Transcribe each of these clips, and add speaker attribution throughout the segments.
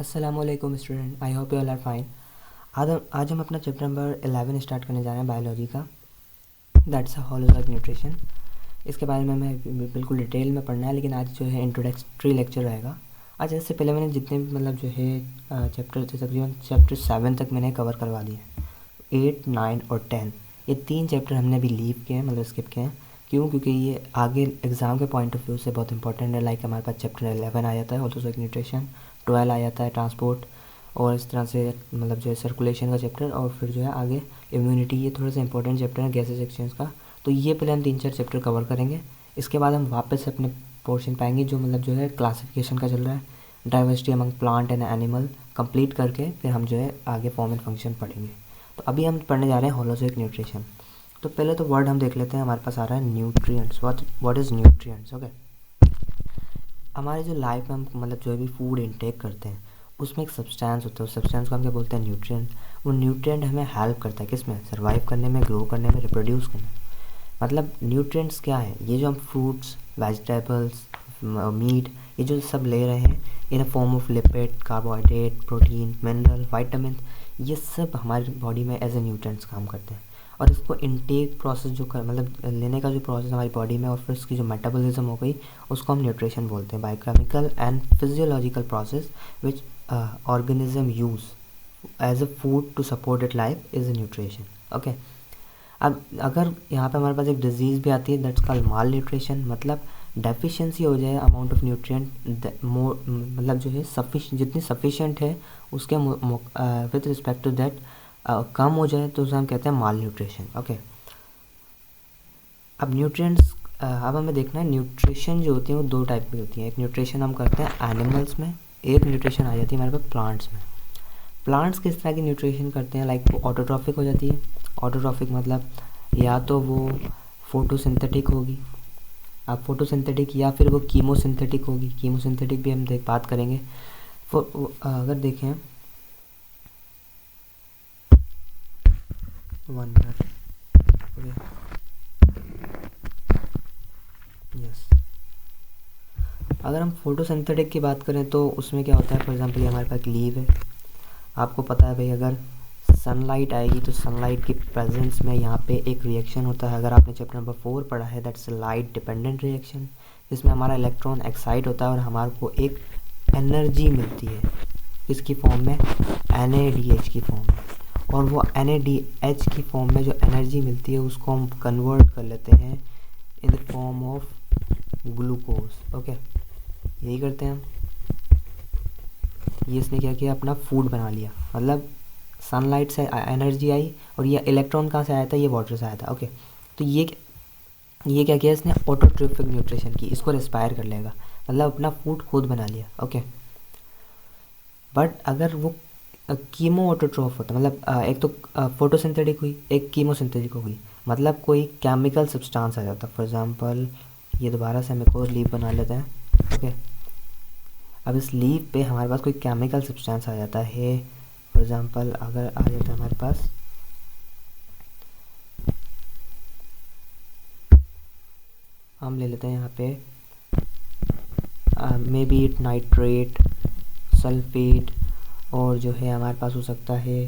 Speaker 1: अस्सलामुअलैकुम student, I hope you all are fine. आज हम अपना चैप्टर नंबर 11 स्टार्ट करने जा रहे हैं बायोलॉजी का। That's a holozoic nutrition. इसके बारे में हमें बिल्कुल डिटेल में पढ़ना है, लेकिन आज जो है इंट्रोडक्टरी लेक्चर रहेगा। आज इससे पहले मैंने जितने भी मतलब जो है चैप्टर थे तकरीबन चैप्टर 7 तक मैंने कवर करवा दिए हैं। 8, 9 और 10 ये 3 चैप्टर हमने अभी लीव किए हैं, मतलब स्किप किए हैं। क्यों? क्योंकि ये आगे एग्ज़ाम के पॉइंट ऑफ व्यू से बहुत इंपॉर्टेंट है। लाइक हमारे पास चैप्टर 11 आ जाता है होलोजोइक न्यूट्रिशन, 12 आ जाता है ट्रांसपोर्ट, और इस तरह से मतलब जो है सर्कुलेशन का चैप्टर, और फिर जो है आगे इम्यूनिटी। ये थोड़ा सा इंपॉर्टेंट चैप्टर है गैसेस एक्सचेंज का। तो ये पहले हम 3-4 चैप्टर कवर करेंगे। इसके बाद हम वापस अपने पोर्शन पाएंगे जो मतलब जो है क्लासिफिकेशन का चल रहा है, diversity among plant and animal complete करके फिर हम जो है आगे फॉर्म एंड फंक्शन पढ़ेंगे। तो अभी हम पढ़ने जा रहे हैं होलोजोइक न्यूट्रिशन। तो पहले तो वर्ड हम देख लेते हैं। हमारे पास आ रहा है nutrients. What is nutrients? Okay, हमारे जो लाइफ में हम मतलब जो भी फूड इनटेक करते हैं उसमें एक सब्सटेंस होता है। उस सब्सटेंस को हम क्या बोलते हैं? न्यूट्रिएंट। वो न्यूट्रिएंट हमें हेल्प करता है किस में? सर्वाइव करने में, ग्रो करने में, रिप्रोड्यूस करने में। मतलब न्यूट्रिएंट्स क्या है? ये जो हम फ्रूट्स, वेजिटेबल्स, मीट, ये जो सब ले रहे हैं in a form of lipid, carbohydrate, protein, mineral, vitamin, ये सब हमारी बॉडी में एज ए न्यूट्रिएंट्स काम करते हैं। और इसको इनटेक प्रोसेस जो कर मतलब लेने का जो प्रोसेस हमारी बॉडी में, और फिर इसकी जो मेटाबॉलिज्म हो गई, उसको हम न्यूट्रिशन बोलते हैं। Biochemical and physiological process which organism use as a food to support it life is nutrition. Okay, अब अगर यहाँ पे हमारे पास एक डिजीज़ भी आती है दैट्स कॉल्ड माल न्यूट्रिशन। मतलब डेफिशिएंसी हो जाए अमाउंट ऑफ न्यूट्रिएंट मोर, मतलब जो है जितनी सफिशिएंट है उसके विद रिस्पेक्ट टू दैट कम हो जाए तो उसे हम कहते हैं माल न्यूट्रिशन। ओके, अब न्यूट्रिएंट्स अब हमें देखना है न्यूट्रिशन जो होती है वो 2 टाइप की होती है। एक न्यूट्रिशन हम करते हैं एनिमल्स में, एक न्यूट्रिशन आ जाती है हमारे पास प्लांट्स में। प्लांट्स किस तरह की न्यूट्रिशन करते हैं? लाइक वो ऑटोट्रॉफिक हो जाती है। ऑटोट्रॉफिक मतलब या तो वो फोटोसिंथेटिक होगी, अब फोटोसिंथेटिक, या फिर वो कीमोसिंथेटिक होगी। कीमोसिंथेटिक भी हम बात करेंगे। अगर देखें 1 मिनट, यस, अगर हम फोटोसिंथेटिक की बात करें तो उसमें क्या होता है? फॉर एग्जांपल ये हमारे पास लीव है। आपको पता है भाई, अगर सनलाइट आएगी तो सनलाइट की प्रेजेंस में यहाँ पे एक रिएक्शन होता है। अगर आपने चैप्टर नंबर 4 पढ़ा है, दैट्स लाइट डिपेंडेंट रिएक्शन। इसमें हमारा इलेक्ट्रॉन एक्साइट होता है और हमारे को एक एनर्जी मिलती है। इसकी फॉर्म में NADH की फॉर्म में, और वो NADH की फॉर्म में जो एनर्जी मिलती है उसको हम कन्वर्ट कर लेते हैं in the form of glucose. Okay, यही करते हैं हम। ये इसने क्या किया? अपना फूड बना लिया। मतलब सनलाइट से एनर्जी आई, और ये इलेक्ट्रॉन कहाँ से आया था? ये वाटर से आया था। ओके, तो ये क्या किया इसने? ऑटोट्रोफिक न्यूट्रिशन की। इसको रेस्पायर कर लेगा, मतलब अपना फूड खुद बना लिया। ओके, बट अगर वो कीमो ऑटोट्रोफ होता, मतलब एक तो फोटोसिंथेटिक हुई, एक कीमोसिंथेटिक हो गई, मतलब कोई केमिकल सब्सटेंस आ जाता। फॉर एग्जांपल ये दोबारा से हम एक और लीव बना लेते हैं। ओके, अब इस लीव पे हमारे पास कोई केमिकल सब्सटेंस आ जाता है। फॉर एग्जांपल अगर आ जाता है हमारे पास, हम ले लेते हैं यहाँ पे may be it nitrate, sulphate, और जो है हमारे पास हो सकता है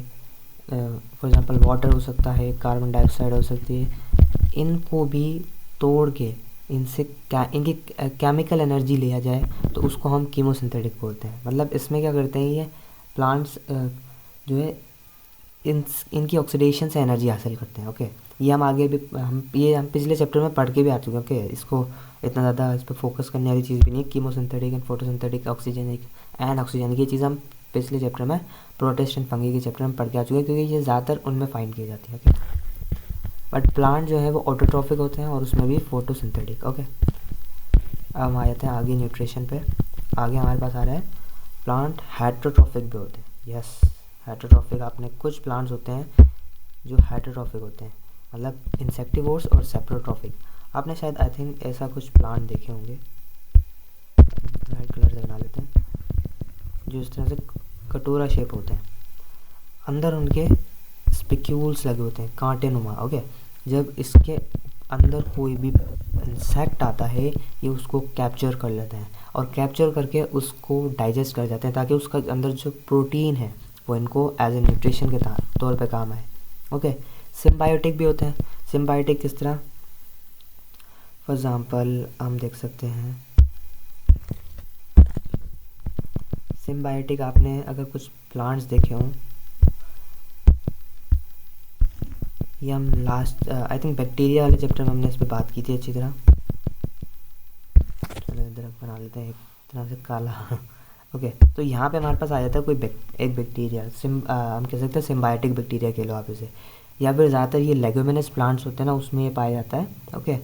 Speaker 1: फॉर एग्जांपल वाटर हो सकता है, कार्बन डाइऑक्साइड हो सकती है। इनको भी तोड़ के इनसे इनकी केमिकल एनर्जी लिया जाए तो उसको हम कीमोसिंथेटिक बोलते हैं। मतलब इसमें क्या करते हैं ये प्लांट्स जो है इनकी ऑक्सीडेशन से एनर्जी हासिल करते हैं। ओके, ये हम आगे भी हम पिछले चैप्टर में पढ़ के भी आ चुके हैं। ओके, इसको इतना ज़्यादा इस पर फोकस करने वाली चीज़ भी नहीं है। Chemosynthetic and photosynthetic, oxygenic and oxygenic, ये चीज़ हम पिछले चैप्टर में प्रोटिस्ट एंड फंगी के चैप्टर में पढ़ के आ चुके हैं, क्योंकि ये ज़्यादातर उनमें फाइंड की जाती है। ओके, बट प्लांट जो है वो ऑटोट्रॉफिक होते हैं और उसमें भी फोटोसिंथेटिक। ओके, अब हम आ जाते हैं आगे न्यूट्रिशन पे। आगे हमारे पास आ रहा है प्लांट हेटेरोट्रॉफिक भी होते हैं। यस, हेटेरोट्रॉफिक, आपने कुछ प्लांट्स होते हैं जो हेटेरोट्रॉफिक होते हैं, मतलब इंसेक्टिवोर्स और सेप्रोट्रॉफिक। आपने शायद आई थिंक ऐसा कुछ प्लांट देखे होंगे, ब्राइट कलर से बना लेते हैं, जो इस तरह से कटोरा शेप होते हैं, अंदर उनके स्पिक्यूल्स लगे होते हैं, कांटे नुमा। ओके, जब इसके अंदर कोई भी इंसेक्ट आता है ये उसको कैप्चर कर लेते हैं और कैप्चर करके उसको डाइजेस्ट कर जाते हैं ताकि उसका अंदर जो प्रोटीन है वो इनको एज ए न्यूट्रिशन के तौर पे काम आए। ओके, सिम्बायोटिक भी होते हैं। सिम्बायोटिक किस तरह, फॉर एग्ज़ाम्पल हम देख सकते हैं सिम्बायोटिक, आपने अगर कुछ प्लांट्स देखे हों, ये हम लास्ट आई थिंक बैक्टीरिया वाले चैप्टर में हमने इस पर बात की थी अच्छी तरह। चलो इधर बना लेते हैं एक तरह से काला ओके, तो यहाँ पे हमारे पास आ जाता है कोई एक बैक्टीरिया, हम कह सकते हैं सिम्बायोटिक बैक्टीरिया कह लो आप इसे, या फिर ज़्यादातर ये लेग्यूमिनस प्लांट्स होते हैं ना उसमें ये पाया जाता है। ओके,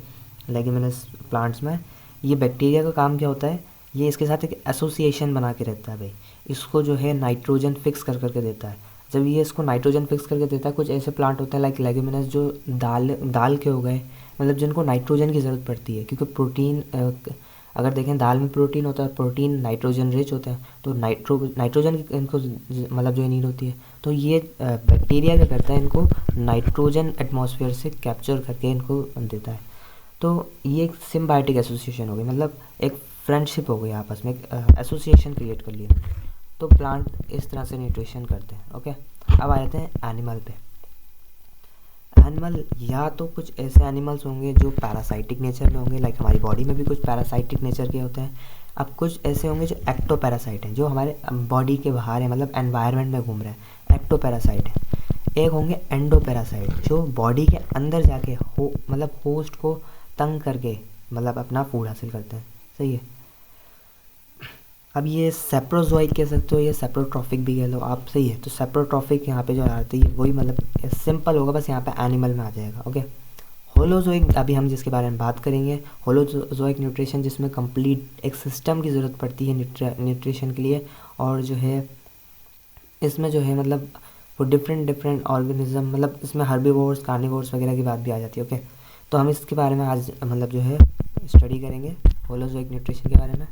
Speaker 1: लेग्यूमिनस प्लांट्स में ये बैक्टीरिया का काम क्या होता है, ये इसके साथ एक एसोसिएशन बना के रहता है भाई, इसको जो है नाइट्रोजन फिक्स कर करके देता है। जब ये इसको नाइट्रोजन फिक्स करके देता है, कुछ ऐसे प्लांट होते हैं लाइक लेग्यूमिनस जो दाल के हो गए, मतलब जिनको नाइट्रोजन की ज़रूरत पड़ती है, क्योंकि प्रोटीन अगर देखें दाल में प्रोटीन होता है, प्रोटीन नाइट्रोजन रिच होता है, तो नाइट्रोजन की इनको मतलब जो नीड होती है। तो ये बैक्टीरिया क्या करता है, इनको नाइट्रोजन एटमॉस्फेयर से कैप्चर करके इनको देता है। तो ये एक सिम्बायोटिक एसोसिएशन हो गई, मतलब एक फ्रेंडशिप हो गई, आपस में एक एसोसिएशन क्रिएट कर लिया। तो प्लांट इस तरह से न्यूट्रिशन करते हैं। ओके, अब आ जाते हैं एनिमल पे। एनिमल या तो कुछ ऐसे एनिमल्स होंगे जो पैरासाइटिक नेचर में होंगे, लाइक हमारी बॉडी में भी कुछ पैरासाइटिक नेचर के होते हैं। अब कुछ ऐसे होंगे जो एक्टोपैरासाइट हैं, जो हमारे बॉडी के बाहर है, मतलब एनवायरनमेंट में घूम रहे हैं, एक्टोपैरासाइट है। एक होंगे एंडोपैरासाइट, जो बॉडी के अंदर जाके मतलब होस्ट को तंग करके मतलब अपना फूड हासिल करते हैं। सही है। अब ये सेप्रोजोइक कह सकते हो, ये सेप्रोट्रॉफिक भी कह लो आप। सही है, तो सेप्रोट्रॉफिक यहाँ पे जो आती है वही मतलब सिंपल होगा, बस यहाँ पे एनिमल में आ जाएगा। ओके, होलोजोइक अभी हम जिसके बारे में बात करेंगे, होलोजोइक न्यूट्रिशन, जिसमें कंप्लीट एक सिस्टम की ज़रूरत पड़ती है न्यूट्रिशन के लिए, और जो है इसमें जो है मतलब वो डिफरेंट ऑर्गेनिज्म, मतलब इसमें हर्बीवोर्स, कार्निवोर्स वगैरह की बात भी आ जाती है। ओके, तो हम इसके बारे में आज मतलब जो है स्टडी करेंगे होलोजोइक न्यूट्रिशन के बारे में।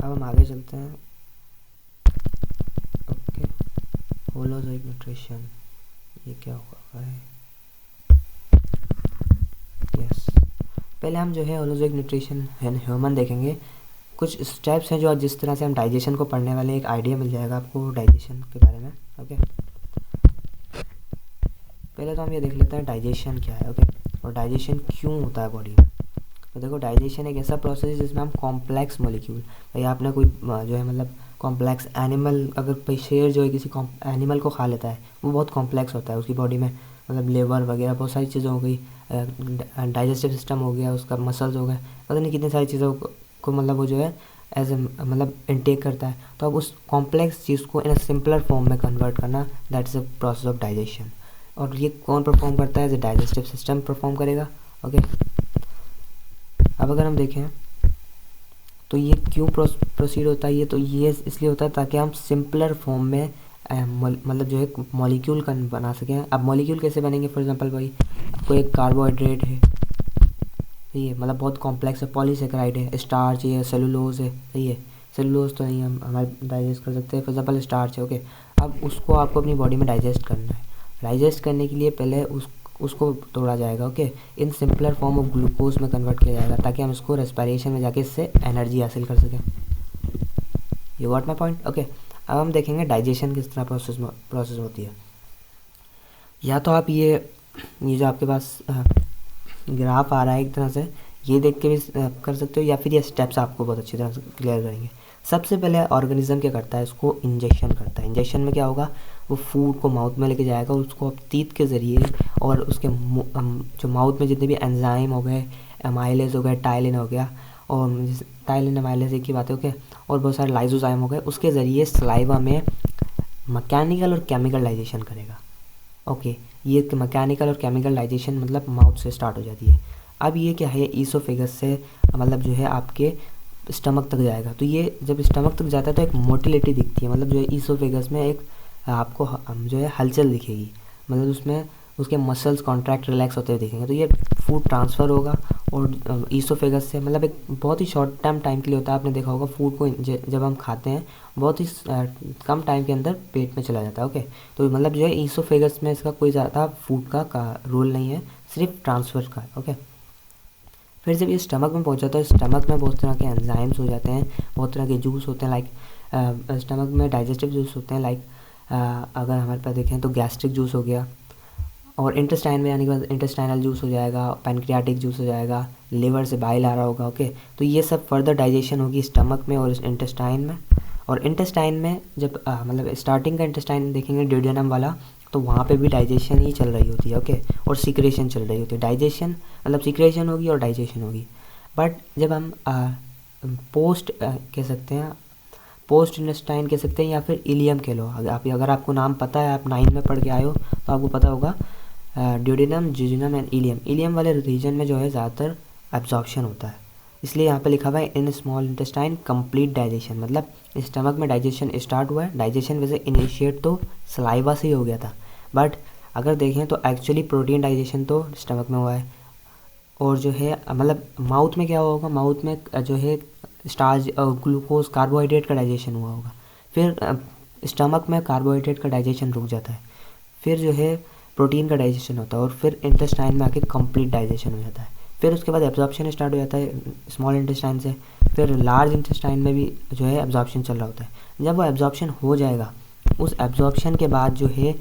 Speaker 1: अब हम आगे चलते हैं। ओके, होलोजोइक न्यूट्रिशन ये क्या हुआ है, यस, पहले हम जो है होलोजोइक न्यूट्रिशन ह्यूमन देखेंगे। कुछ स्टेप्स हैं जो जिस तरह से हम डाइजेशन को पढ़ने वाले हैं, एक आइडिया मिल जाएगा आपको डाइजेशन के बारे में। ओके, पहले तो हम ये देख लेते हैं डाइजेशन क्या है। ओके, और डाइजेशन क्यों होता है बॉडी में। तो देखो, डाइजेशन एक ऐसा प्रोसेस है जिसमें हम कॉम्प्लेक्स मॉलिक्यूल, भाई आपने कोई जो है मतलब कॉम्प्लेक्स एनिमल, अगर कोई शेर जो है किसी एनिमल को खा लेता है, वो बहुत कॉम्प्लेक्स होता है, उसकी बॉडी में मतलब लेवर वगैरह बहुत सारी चीज़ें हो गई, डाइजेस्टिव सिस्टम हो गया, उसका मसल्स हो गए, पता नहीं कितनी सारी चीज़ों को मतलब वो जो है एज ए मतलब इनटेक करता है। तो अब उस कॉम्प्लेक्स चीज़ को इन अ सिंपलर फॉर्म में कन्वर्ट करना, that is a process of digestion. और ये कौन परफॉर्म करता है, as a digestive system perform करेगा। ओके, अब अगर हम देखें तो ये क्यों प्रोसीड होता है, ये तो ये इसलिए होता है ताकि हम सिंपलर फॉर्म में मतलब जो है मॉलिक्यूल का बना सकें। अब मॉलिक्यूल कैसे बनेंगे, फॉर एग्जांपल भाई कोई एक कार्बोहाइड्रेट है, सही है, मतलब बहुत कॉम्प्लेक्स है, पॉलीसेकेराइड है, स्टार्च है, सेलुलोज है, सही है, सेलुलोज तो नहीं हम हमारे डाइजेस्ट कर सकते हैं, फॉर एग्जांपल स्टार्च है। ओके, अब उसको आपको अपनी बॉडी में डाइजेस्ट करना है। डाइजेस्ट करने के लिए पहले उसको तोड़ा जाएगा। Okay, in simpler form of glucose में कन्वर्ट किया जाएगा ताकि हम इसको रेस्पिरेशन में जाके इससे एनर्जी हासिल कर सकें। You got my point. Okay, अब हम देखेंगे डाइजेशन किस तरह प्रोसेस होती है। या तो आप ये जो आपके पास ग्राफ आ रहा है एक तरह से, ये देख के भी कर सकते हो, या फिर ये स्टेप्स आपको बहुत अच्छी तरह से क्लियर करेंगे। सबसे पहले ऑर्गेनिज्म क्या करता है, इसको इंजेक्शन करता है। इंजेक्शन में क्या होगा, वो फूड को माउथ में लेके जाएगा, उसको तीत के ज़रिए, और उसके जो माउथ में जितने भी एंजाइम हो गए, अमाइलेज हो गए, टाइलिन हो गया, और टाइलिन अमाइलेज एक ही बात है। ओके, और बहुत सारे लाइजोजाइम हो गए, उसके ज़रिए सलाइवा में मैकेनिकल और केमिकल डाइजेशन करेगा। ओके, ये मैकेनिकल और केमिकल डाइजेशन मतलब माउथ से स्टार्ट हो जाती है। अब ये क्या है, ईसोफेगस से मतलब जो है आपके स्टमक तक जाएगा। तो ये जब स्टमक तक जाता है तो एक मोटिलिटी दिखती है, मतलब जो है ईसोफेगस में एक आपको जो है हलचल दिखेगी, मतलब उसमें उसके मसल्स कॉन्ट्रैक्ट रिलैक्स होते हुए दिखेंगे। तो ये फूड ट्रांसफ़र होगा, और ईसोफेगस से मतलब एक बहुत ही शॉर्ट टाइम के लिए होता है। आपने देखा होगा फूड को जब हम खाते हैं बहुत ही कम टाइम के अंदर पेट में चला जाता है। ओके, तो मतलब जो है ईसोफेगस में इसका कोई ज़्यादा फूड का रोल नहीं है, सिर्फ ट्रांसफ़र का। ओके, फिर जब ये स्टमक में पहुंच जाता है, स्टमक में बहुत तरह के एंजाइम्स हो जाते हैं, बहुत तरह के जूस होते हैं, लाइक स्टमक में डाइजेस्टिव जूस होते हैं, लाइक अगर हमारे पास देखें तो गैस्ट्रिक जूस हो गया, और इंटेस्टाइन में आने के बाद इंटेस्टाइनल जूस हो जाएगा, पैनक्रियाटिक जूस हो जाएगा, लिवर से बाइल आ रहा होगा। ओके, तो ये सब फर्दर डाइजेशन होगी स्टमक में और इंटेस्टाइन में। और इंटेस्टाइन में जब मतलब स्टार्टिंग का इंटेस्टाइन देखेंगे ड्यूडेनम वाला, तो वहाँ पे भी डाइजेशन ही चल रही होती है। ओके, और सिक्रेशन चल रही होती है। डाइजेशन मतलब सिक्रेशन होगी और डाइजेशन होगी। बट जब हम पोस्ट कह सकते हैं, पोस्ट इंटेस्टाइन कह सकते हैं, या फिर इलियम कह लो। अगर आपको नाम पता है, आप 9 में पढ़ के आए हो तो आपको पता होगा ड्यूडेनम, जिजुनम एंड इलियम। इलियम वाले रीजन में जो है ज़्यादातर एब्जॉर्प्शन होता है, इसलिए यहाँ पे लिखा हुआ है in small intestine complete digestion, मतलब स्टमक में डाइजेशन स्टार्ट हुआ है। डाइजेशन वैसे इनिशिएट तो सलाइवा से ही हो गया था, बट अगर देखें तो एक्चुअली प्रोटीन डाइजेशन तो स्टमक में हुआ है। और जो है मतलब माउथ में क्या हुआ होगा, माउथ में जो है स्टार्च, ग्लूकोज, कार्बोहाइड्रेट का डाइजेशन हुआ होगा। फिर स्टमक में कार्बोहाइड्रेट का डाइजेशन रुक जाता है, फिर जो है प्रोटीन का डाइजेशन होता है, और फिर इंटेस्टाइन में आके कंप्लीट डाइजेशन हो जाता है। फिर उसके बाद एब्जॉर्प्शन स्टार्ट हो जाता है स्मॉल इंटेस्टाइन से, फिर लार्ज इंटेस्टाइन में भी जो है एब्जॉर्प्शन चल रहा होता है। जब वो एब्जॉर्प्शन हो जाएगा, उस एब्जॉर्प्शन के बाद जो है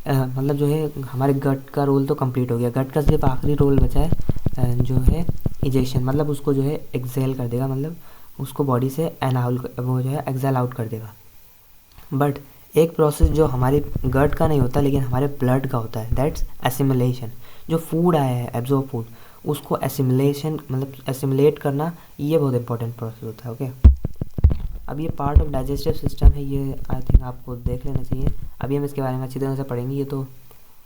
Speaker 1: मतलब जो है हमारे गट का रोल तो कंप्लीट हो गया। गट का सिर्फ आखिरी रोल बचा है जो है इजेक्शन, मतलब उसको जो है एक्सेल कर देगा, मतलब उसको बॉडी से एनाउल वो जो है एक्सेल आउट कर देगा। बट एक प्रोसेस जो हमारे गट का नहीं होता लेकिन हमारे ब्लड का होता है, दैट्स एसिमिलेशन। जो फूड आया है, एब्जॉर्ब फूड, उसको एसिमिलेशन मतलब एसिमिलेट करना, ये बहुत इंपॉर्टेंट प्रोसेस होता है। ओके, अब ये पार्ट ऑफ डाइजेस्टिव सिस्टम है, ये आई थिंक आपको देख लेना चाहिए। अभी हम इसके बारे में अच्छी तरह से पढ़ेंगे। ये तो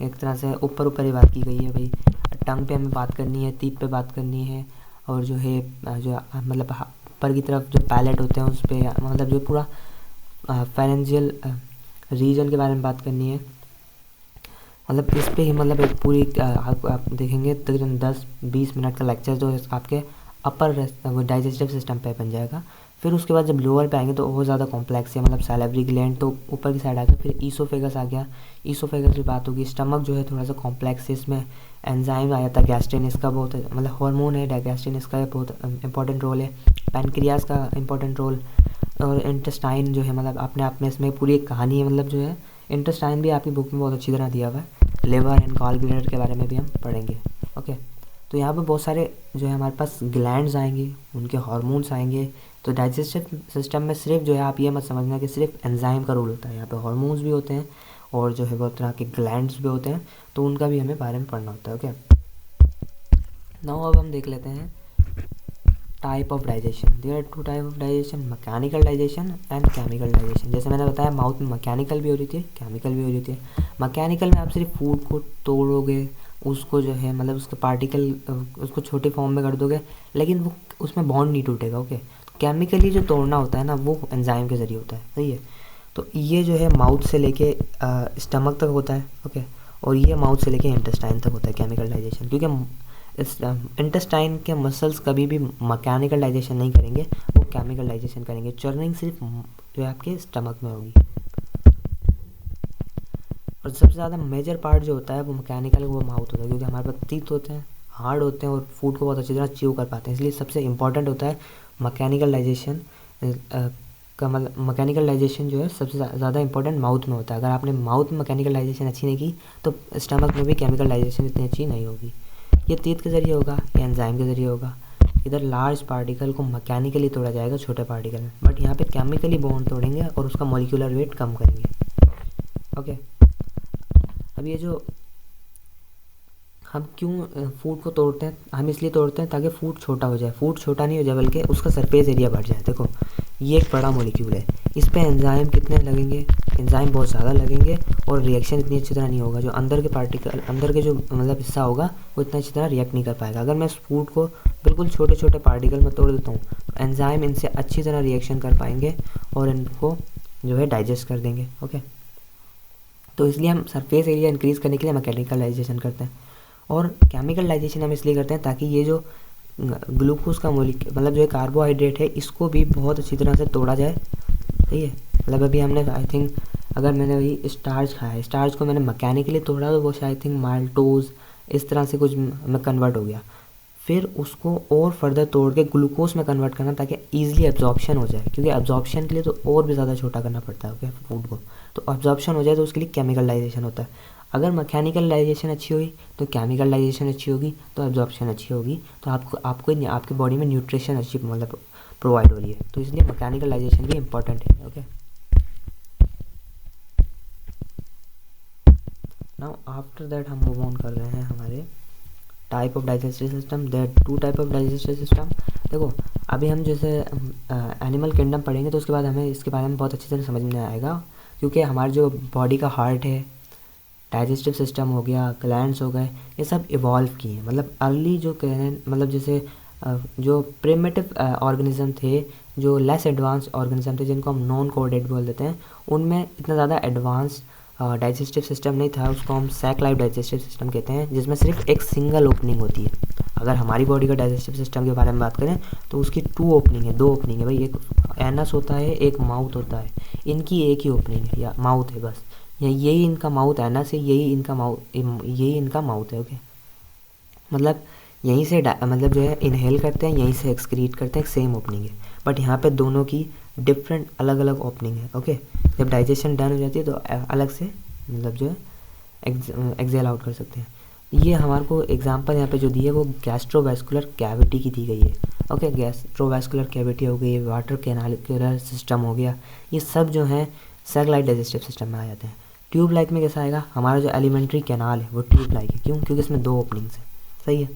Speaker 1: एक तरह से ऊपर ऊपर ही बात की गई है भाई। टंग पे हमें बात करनी है, टीथ पे बात करनी है, और जो है जो मतलब ऊपर की तरफ जो पैलेट होते हैं उस पर, मतलब जो पूरा फेरेंजियल रीजन के बारे में बात करनी है। मतलब इस पे ही मतलब एक पूरी आप देखेंगे तकरीबन 10-20 मिनट का लेक्चर जो है आपके अपर डाइजेस्टिव सिस्टम पे बन जाएगा। फिर उसके बाद जब लोअर पे आएंगे तो बहुत ज़्यादा कॉम्प्लेक्स है, मतलब सैलिवरी ग्लैंड तो ऊपर की साइड आ गया, फिर ईसोफेगस आ गया। ईसोफेगस की बात होगी। स्टमक जो है थोड़ा सा कॉम्प्लेक्स है, इसमें एंजाइम आ जाता है, गैस्ट्रिन इसका बहुत मतलब हार्मोन है, गैस्ट्रिन इसका बहुत इंपॉर्टेंट रोल है, पैनक्रियाज का इंपॉर्टेंट रोल, और इंटेस्टाइन जो है मतलब अपने आप में इसमें पूरी एक कहानी है। मतलब जो है इंटेस्टाइन भी आपकी बुक में बहुत अच्छी तरह दिया हुआ है। लिवर एंड गॉल ब्लैडर के बारे में भी हम पढ़ेंगे। ओके, तो यहाँ पे बहुत सारे जो है हमारे पास ग्लैंड्स आएंगे, उनके हार्मोन्स आएंगे। तो डाइजेस्टिव सिस्टम में सिर्फ जो है आप ये मत समझना कि सिर्फ एंजाइम का रोल होता है, यहाँ पे हार्मोन्स भी होते हैं और जो है बहुत तरह के ग्लैंड्स भी होते हैं, तो उनका भी हमें बारे में पढ़ना होता है। ओके, नाउ अब हम देख लेते हैं type of digestion. There are 2 type of digestion, mechanical digestion and chemical digestion. जैसे मैंने बताया माउथ में मैकेनिकल भी हो रही थी, केमिकल भी हो रही थी। मैकेनिकल में आप सिर्फ फूड को तोड़ोगे, उसको जो है मतलब उसके पार्टिकल उसको छोटे फॉर्म में कर दोगे, लेकिन वो उसमें बॉन्ड नहीं टूटेगा। ओके, केमिकली जो तोड़ना होता है ना, वो एंजाइम के ज़रिए होता है। सही है, तो ये जो है माउथ से लेके स्टमक तक होता है। ओके, और ये माउथ से लेके इंटेस्टाइन तक होता है केमिकल डाइजेशन, क्योंकि इस इंटेस्टाइन के मसल्स कभी भी मैकेनिकल डाइजेशन नहीं करेंगे, वो केमिकल डाइजेशन करेंगे। चर्निंग सिर्फ जो है आपके स्टमक में होगी। और सबसे ज़्यादा मेजर पार्ट जो होता है वो मैकेनिकल, वो माउथ होता है, क्योंकि हमारे पास टीथ होते हैं, हार्ड होते हैं और फूड को बहुत अच्छी तरह च्यू कर पाते हैं। इसलिए सबसे इंपॉर्टेंट होता है मैकेनिकल डाइजेशन का। मतलब मैकेनिकल डाइजेशन जो है सबसे ज़्यादा इंपॉर्टेंट माउथ में होता है। अगर आपने माउथ में मैकेनिकल डाइजेशन अच्छी नहीं की तो स्टमक में भी केमिकल डाइजेशन इतनी अच्छी नहीं होगी। ये टीथ के ज़रिए होगा या एंजाइम के ज़रिए होगा। इधर लार्ज पार्टिकल को मैकेनिकली तोड़ा जाएगा छोटे पार्टिकल में, बट यहाँ पे केमिकली बॉन्ड तोड़ेंगे और उसका मॉलिक्यूलर वेट कम करेंगे। ओके, अब ये जो हम क्यों फूड को तोड़ते हैं, हम इसलिए तोड़ते हैं ताकि फूड छोटा हो जाए। फूड छोटा नहीं हो जाए बल्कि उसका सरफेस एरिया बढ़ जाए। देखो ये एक बड़ा मॉलिक्यूल है, इस पे एंजाइम कितने लगेंगे, एंजाइम बहुत ज़्यादा लगेंगे और रिएक्शन इतनी अच्छी तरह नहीं होगा। जो अंदर के पार्टिकल, अंदर के जो मतलब हिस्सा होगा वो इतना अच्छी तरह रिएक्ट नहीं कर पाएगा। अगर मैं इस फूड को बिल्कुल छोटे छोटे पार्टिकल में तोड़ देता हूँ तो एंजाइम इनसे अच्छी तरह रिएक्शन कर पाएंगे और इनको जो है डाइजेस्ट कर देंगे। ओके, तो इसलिए हम सरफेस एरिया इंक्रीज़ करने के लिए मैकेनिकल डाइजेशन करते हैं, और केमिकल डाइजेशन हम इसलिए करते हैं ताकि ये जो ग्लूकोज का मॉलिक्यूल मतलब जो है कार्बोहाइड्रेट है, इसको भी बहुत अच्छी तरह से तोड़ा जाए। सही है, मतलब अभी हमने आई थिंक अगर मैंने वही स्टार्च खाया है, स्टार्च को मैंने मैकेनिकली तोड़ा तो वो शायद थिंक माल्टोज इस तरह से कुछ में कन्वर्ट हो गया। फिर उसको और फर्दर तोड़ के ग्लूकोज में कन्वर्ट करना ताकि ईजिली एब्जॉर्प्शन हो जाए, क्योंकि एब्जॉर्प्शन के लिए तो और भी ज़्यादा छोटा करना पड़ता है ओके फूड को। तो एब्जॉर्प्शन हो जाए तो उसके लिए केमिकल डाइजेशन होता है। अगर मैकेनिकल डाइजेशन अच्छी हुई तो केमिकल डाइजेशन अच्छी होगी तो एब्जॉर्प्शन अच्छी होगी, तो आपकी बॉडी में न्यूट्रिशन अच्छी मतलब प्रोवाइड हो रही है। तो इसलिए मैकेनिकल डाइजेशन भी इम्पॉर्टेंट है ओके। नाउ आफ्टर दैट हम मूव ऑन कर रहे हैं हमारे type of digestive system. There two type of digestive system. देखो अभी हम जैसे एनिमल किंगडम पढ़ेंगे तो उसके बाद हमें इसके बारे में बहुत अच्छी तरह समझ में आएगा, क्योंकि हमारे जो बॉडी का हार्ट है, डाइजेस्टिव सिस्टम हो गया, ग्लैंड्स हो गए, ये सब इवॉल्व किए हैं। मतलब अर्ली जो कह रहे हैं मतलब जैसे जो प्रिमिटिव ऑर्गेनिज्म थे, जो लेस एडवांस ऑर्गेनिज्म थे जिनको हम नॉन कोऑर्डिनेट बोल देते हैं, उनमें इतना ज़्यादा एडवांस डाइजेस्टिव सिस्टम नहीं था। उसको हम सैक लाइफ डाइजेस्टिव सिस्टम कहते हैं, जिसमें सिर्फ एक सिंगल ओपनिंग होती है। अगर हमारी बॉडी का डाइजेस्टिव सिस्टम के बारे में बात करें तो उसकी दो ओपनिंग है भाई। एक एनस होता है, एक माउथ होता है। इनकी एक ही ओपनिंग है या माउथ है बस। यही इनका माउथ एनस है, यही इनका माउथ है ओके। मतलब यहीं से मतलब जो है इनहेल करते हैं, यहीं से एक्सक्रीट करते हैं, सेम ओपनिंग है। बट यहाँ पे दोनों की डिफरेंट अलग अलग ओपनिंग है ओके। जब डाइजेशन डन हो जाती है तो अलग से मतलब जो है एक्सेल आउट कर सकते हैं। ये हमारे को एग्जांपल यहाँ पे जो दी है वो गैस्ट्रोवैस्कुलर कैविटी की दी गई है ओके। गैस्ट्रोवैस्कुलर कैविटी हो गई, वाटर कैनालिकुलर सिस्टम हो गया, ये सब जो है सैक लाइक डाइजेस्टिव सिस्टम में आ जाते हैं। ट्यूब लाइक में कैसा आएगा, हमारा जो एलिमेंट्री कैनाल है वो ट्यूब लाइक है। क्यों? क्योंकि इसमें दो ओपनिंग्स हैं, सही है।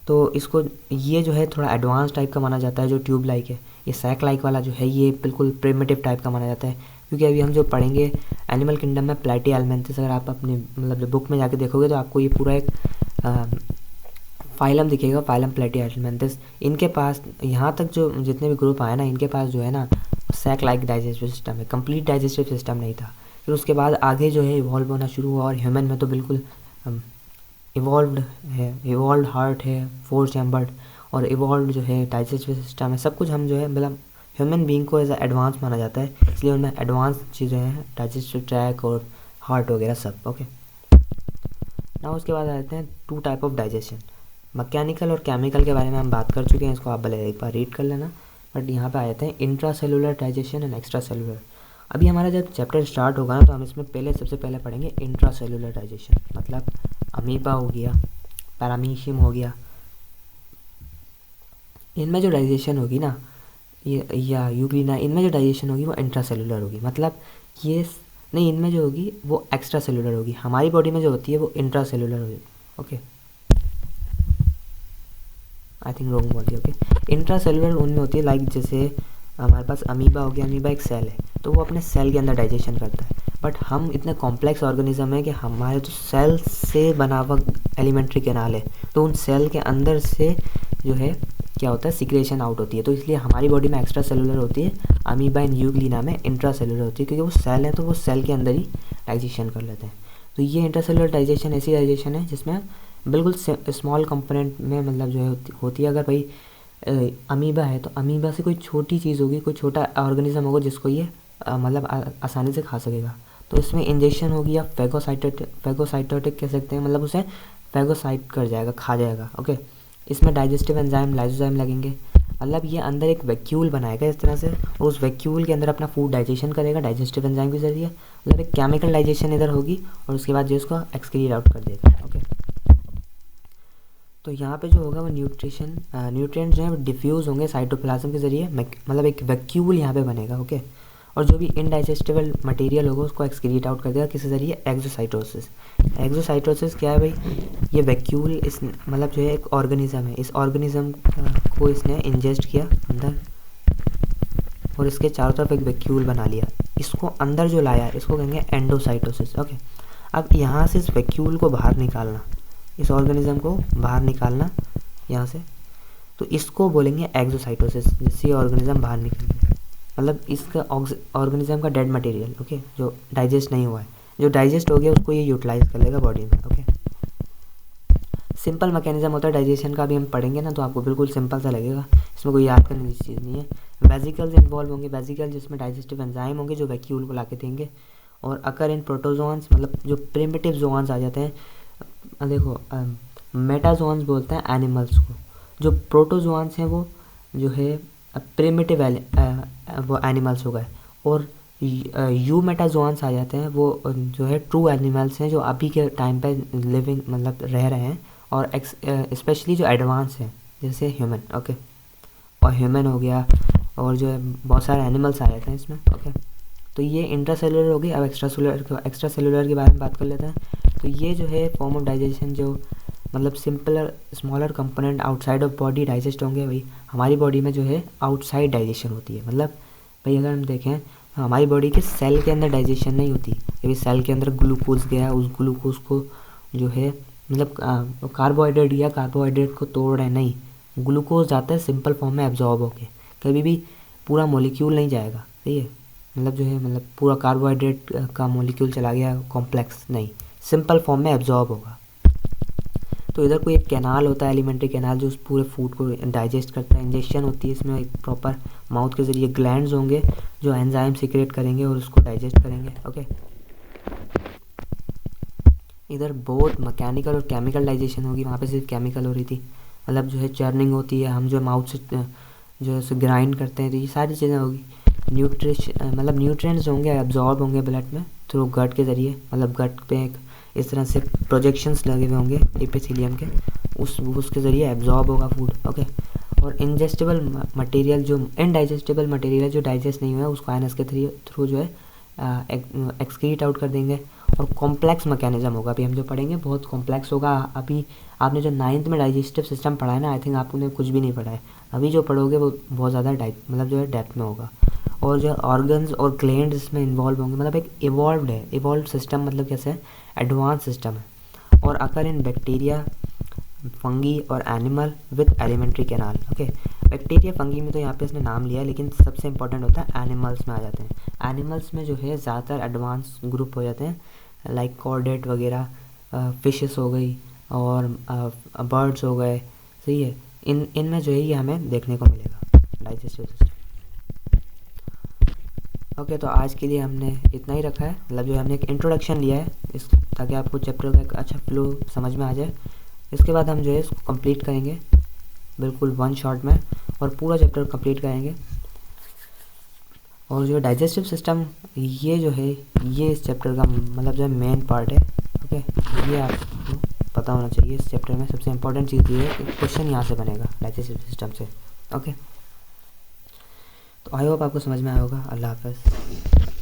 Speaker 1: तो इसको ये जो है थोड़ा एडवांस टाइप का माना जाता है जो ट्यूब लाइक है। ये सैक लाइक वाला जो है ये बिल्कुल प्रिमिटिव टाइप का माना जाता है, क्योंकि अभी हम जो पढ़ेंगे एनिमल किंगडम में प्लेटिहेल्मिन्थस, अगर आप अपनी मतलब जो बुक में जाके देखोगे तो आपको ये पूरा एक फाइलम दिखेगा, फाइलम प्लेटिहेल्मिन्थस। इनके पास यहाँ तक जो जितने भी ग्रुप आए ना, इनके पास जो है ना सैक लाइक डाइजेस्टिव सिस्टम है, कंप्लीट डाइजेस्टिव सिस्टम नहीं था। फिर उसके बाद आगे जो है इवॉल्व होना शुरू हुआ, और ह्यूमन में तो बिल्कुल इवॉल्व है, इवॉल्व हार्ट है 4 चैम्बर्ड, और इवॉल्व जो है डाइजेस्टिव सिस्टम है। सब कुछ हम जो है मतलब ह्यूमन बीइंग को एज एडवांस माना जाता है, इसलिए उनमें एडवांस चीज़ें हैं, डाइजेस्टिव ट्रैक और हार्ट वगैरह सब ओके। ना उसके बाद आते हैं two type of digestion. Mechanical और केमिकल के बारे में हम बात कर चुके हैं, इसको आप भले एक बार रीड कर लेना। बट यहाँ पे आ जाते हैं intra cellular digestion and extra cellular. अभी हमारा जब चैप्टर स्टार्ट होगा ना तो हम इसमें सबसे पहले पढ़ेंगे इंट्रा सेलुलर डाइजेशन। मतलब अमीबा हो गया, पैरामीशियम हो गया, इनमें जो डाइजेशन होगी ना या यूग्लिना, इनमें जो डाइजेशन होगी वो इंट्रा सेलुलर होगी। मतलब ये नहीं, इनमें जो होगी वो एक्स्ट्रा सेलुलर होगी। हमारी बॉडी में जो होती है वो इंट्रा सेलुलर होगी ओके। आई थिंक रॉन्ग बोल दिया ओके। इंट्रा सेलुलर उनमें होती है लाइक जैसे हमारे पास अमीबा हो गया, अमीबा एक सेल है तो वो अपने सेल के अंदर डाइजेशन करता है। बट हम इतने कॉम्प्लेक्स ऑर्गेनिज्म है कि हमारे जो सेल से बना हुआ एलिमेंट्री कैनाल है, तो उन सेल के अंदर से जो है क्या होता है सिक्रेशन आउट होती है। तो इसलिए हमारी बॉडी में एक्स्ट्रा सेलुलर होती है, अमीबा एंड यूग्लिना में इंट्रा सेलुलर होती है, क्योंकि वो सेल है तो वो सेल के अंदर ही डाइजेशन कर लेते हैं। तो ये इंट्रा सेलुलर डाइजेशन ऐसी डाइजेशन है जिसमें बिल्कुल स्मॉल कंपोनेंट में मतलब जो है होती है। अगर भाई अमीबा है तो अमीबा से कोई छोटी चीज़ होगी, कोई छोटा ऑर्गेनिज्म होगा जिसको ये मतलब आसानी से खा सकेगा, तो इसमें इंजेक्शन होगी या फैगोसाइटोटिक कह सकते हैं, मतलब उसे फैगोसाइट कर जाएगा, खा जाएगा ओके। इसमें डाइजेस्टिव एंजाइम लाइसोजाइम लगेंगे, मतलब ये अंदर एक वैक्यूल बनाएगा इस तरह से, और उस वैक्यूल के अंदर अपना फूड डाइजेशन करेगा डाइजेस्टिव एंजाइम के जरिए। मतलब एक केमिकल डाइजेशन इधर होगी और उसके बाद जो इसको एक्सक्रीट आउट कर देगा ओके। तो यहाँ पे जो होगा वो न्यूट्रिएंट जो है वो डिफ्यूज़ होंगे साइटोप्लाज्म के ज़रिए, मतलब एक वैक्यूल यहाँ पे बनेगा ओके। और जो भी इनडाइजेस्टेबल मटेरियल होगा उसको एक्सक्रीट आउट कर देगा किस ज़रिए, एक्सोसाइटोसिस। एक्सोसाइटोसिस क्या है भाई, ये वैक्यूल इस मतलब जो है एक ऑर्गेनिज्म है, इस ऑर्गेनिज्म को इसने इंजेस्ट किया अंदर और इसके चारों तरफ एक वैक्यूल बना लिया। इसको अंदर जो लाया इसको कहेंगे एंडोसाइटोसिस ओके। अब यहाँ से इस वैक्यूल को बाहर निकालना, इस ऑर्गेनिज्म को बाहर निकालना यहाँ से, तो इसको बोलेंगे एक्सोसाइटोसिस, जिससे ऑर्गेनिज्म बाहर निकल गया। मतलब इसका ऑर्गेनिज्म का डेड मटेरियल ओके, जो डाइजेस्ट नहीं हुआ है, जो डाइजेस्ट हो गया उसको ये यूटिलाइज कर लेगा बॉडी में ओके। सिंपल मैकेनिज्म होता है डाइजेशन का, भी हम पढ़ेंगे ना तो आपको बिल्कुल सिंपल सा लगेगा, इसमें कोई याद करने की चीज़ नहीं है। वेजिकल्स इन्वॉल्व होंगे, वेजिकल जिसमें डाइजेस्टिव एंजाइम होंगे जो वैक्यूल को ला के देंगे, और अकर इन प्रोटोजोन्स मतलब जो प्रिमिटिव जोन्स आ जाते हैं। देखो मेटाजोन्स बोलते हैं एनिमल्स को। जो प्रोटोजोन्स हैं वो जो है प्रिमिटिव वो एनिमल्स हो गए, और यू मेटाजोन्स आ जाते हैं, वो जो है ट्रू एनिमल्स हैं जो अभी के टाइम पे लिविंग मतलब रह रहे हैं, और स्पेशली जो एडवांस हैं जैसे ह्यूमन। ओके, और ह्यूमन हो गया, और जो है बहुत सारे एनिमल्स आ जाते हैं इसमें। ओके, तो ये इंट्रासेलुलर होगी। अब एक्स्ट्रा सेलुलर के बारे में बात कर लेते हैं। तो ये जो है फॉर्म ऑफ डाइजेशन जो मतलब simpler smaller component outside of body digest होंगे। भाई हमारी बॉडी में जो है आउटसाइड डाइजेशन होती है, मतलब भाई अगर हम देखें हमारी बॉडी के सेल के अंदर डाइजेशन नहीं होती। यदि सेल के अंदर ग्लूकोज गया, उस ग्लूकोज को जो है मतलब कार्बोहाइड्रेट या कार्बोहाइड्रेट को तोड़ रहे नहीं, ग्लूकोज जाता है सिंपल फॉर्म में एब्जॉर्ब होके, कभी भी पूरा मॉलिक्यूल नहीं जाएगा। सही है, मतलब जो है मतलब पूरा कार्बोहाइड्रेट का मॉलिक्यूल चला गया कॉम्प्लेक्स नहीं, सिंपल फॉर्म में एब्जॉर्ब होगा। तो इधर कोई एक कैनाल होता है, एलिमेंट्री कैनाल, जो उस पूरे फूड को डाइजेस्ट करता है। इंजेक्शन होती है इसमें, एक प्रॉपर माउथ के ज़रिए ग्लैंड्स होंगे जो एंजाइम सीक्रेट करेंगे और उसको डाइजेस्ट करेंगे। ओके, इधर बहुत मैकेनिकल और केमिकल डाइजेशन होगी, वहाँ पे सिर्फ केमिकल हो रही थी, मतलब जो है चर्निंग होती है, हम जो माउथ से जो है ग्राइंड करते हैं, तो ये सारी चीज़ें होगी। न्यूट्रिशन मतलब न्यूट्रिएंट्स होंगे एब्जॉर्ब होंगे ब्लड में थ्रू गट के ज़रिए, मतलब गट पे एक इस तरह से प्रोजेक्शंस लगे हुए होंगे एपिथेलियम के, उसके ज़रिए एब्जॉर्ब होगा फूड। ओके, और इंजेस्टेबल मटेरियल जो इनडाइजेस्टेबल मटेरियल जो डाइजेस्ट नहीं हुआ है उसको आयनस के थ्रू जो है एक्सक्रीट आउट कर देंगे। और कॉम्प्लेक्स मैकेनिज्म होगा, अभी हम जो पढ़ेंगे बहुत कॉम्प्लेक्स होगा। अभी आपने जो 9th में डाइजेस्टिव सिस्टम पढ़ा है ना, आई थिंक आपने कुछ भी नहीं पढ़ा है। अभी जो पढ़ोगे वो बहुत ज़्यादा मतलब जो है डेप्थ में होगा। और जो ऑर्गन्स और ग्लैंड्स इसमें इन्वॉल्व होंगे, मतलब एक इवॉल्व सिस्टम, मतलब कैसे एडवांस सिस्टम है। और अकर इन बैक्टीरिया, फंगी और animal with alimentary canal. Okay, bacteria fungi में तो यहाँ पे इसने नाम लिया है, लेकिन सबसे इंपॉर्टेंट होता है एनिमल्स में आ जाते हैं। एनिमल्स में जो है ज़्यादातर एडवांस ग्रुप हो जाते हैं, लाइक कॉर्डेट वगैरह, फिशेस हो गई और बर्ड्स हो गए। सही है, इनमें जो है ये हमें देखने को मिलेगा डाइजेस्टिव सिस्टम। ओके, तो आज के लिए हमने इतना ही रखा है, मतलब जो हमने एक इंट्रोडक्शन लिया है इस, ताकि आपको चैप्टर का एक अच्छा फ्लो समझ में आ जाए। इसके बाद हम जो है इसको कंप्लीट करेंगे बिल्कुल 1 शॉट में, और पूरा चैप्टर कंप्लीट करेंगे। और जो डाइजेस्टिव सिस्टम ये जो है ये इस चैप्टर का मतलब जो है मेन पार्ट है। ओके, ये आपको पता होना चाहिए। इस चैप्टर में सबसे इम्पोर्टेंट चीज़ ये है कि क्वेश्चन यहाँ से बनेगा डाइजेस्टिव सिस्टम से। ओके, तो आई होप आपको समझ में आया होगा। अल्लाह हाफ़िज़।